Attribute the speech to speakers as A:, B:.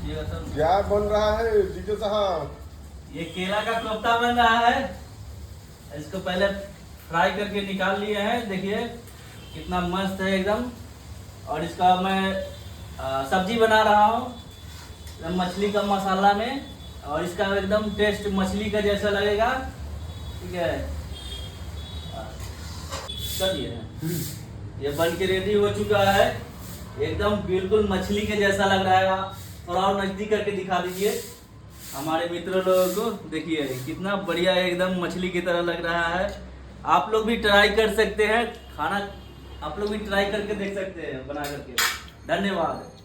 A: लीजिएगा सब।
B: क्या बन रहा है जीके साहब?
A: ये केला का कोफ्ता बन रहा है। इसको पहले फ्राई करके निकाल लिए हैं, देखिए कितना मस्त है एकदम। और इसका मैं सब्जी बना रहा हूँ मछली का मसाला में, और इसका एकदम टेस्ट मछली का जैसा लगेगा। ठीक है, कर दिए हैं। ये बन के रेडी हो चुका है, एकदम बिल्कुल मछली के जैसा लग रहा है। थोड़ा और नजदीक करके दिखा दीजिए हमारे मित्रों लोगों को। देखिए कितना बढ़िया एकदम मछली की तरह लग रहा है। आप लोग भी ट्राई कर सकते हैं, खाना आप लोग भी ट्राई करके देख सकते हैं बना करके। धन्यवाद।